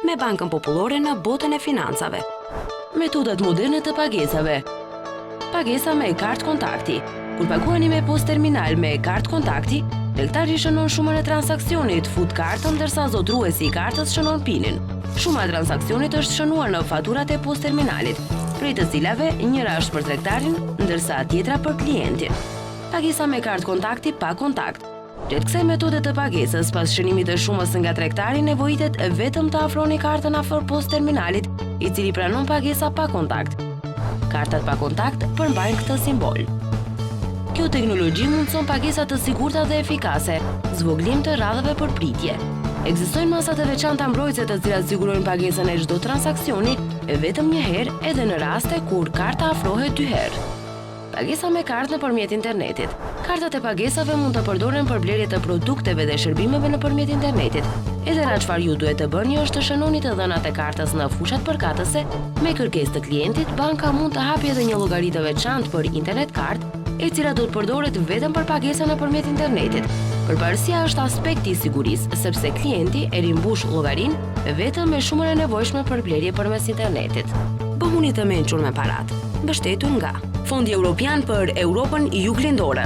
me Bankën Popullore në botën e financave. Metodat moderne të pagesave. Pagesa me kartë kontakti. Kur paguani me post terminal me kartë kontakti, tregtari shënon shumën e transaksionit, fut kartën ndërsa zotruesi i kartës shënon pinin. Shuma e transaksionit është shënuar në faturat e post terminalit, prej të cilave njëra është për tregtarin, ndërsa tjetra për klientin. Pagesa me kartë kontakti pa kontakt. Gjatë kësaj metode të pagesës, pas shënimit të shumës nga tregtari, nevojitet vetëm të afroni kartën afër post terminalit, i cili pranon pagesa pa kontakt. Kartat pa kontakt përmbajnë këtë simbol. Kjo teknologji mundson pagesa të sigurta dhe efikase, zvoglim të radhave për pritje. Ekzistojnë masa të veçanta mbrojtëse të cilat sigurojnë pagesën e çdo transaksioni vetëm një herë edhe në raste kur karta afrohet 2 herë. Pagesa me kartë nëpërmjet internetit. Kartat e pagesave mund të përdoren për blerje të produkteve dhe shërbimeve nëpërmjet internetit. Edhera çfarë ju duhet të bëni është të shënoni të dhënat e kartës në fushat përkatëse. Me kërkesë të klientit, banka mund të hapë edhe një llogari të veçantë për internet kartë, e cila do të përdoret vetëm për pagesa nëpërmjet internetit. Përparësia është aspekti i sigurisë, sepse klienti e rimbush llogarinë vetëm me shumën e nevojshme për blerje përmes internetit. Bëhuni të mençur me paratë. Mbështetur nga Fondi Evropian për Europën Juglindore.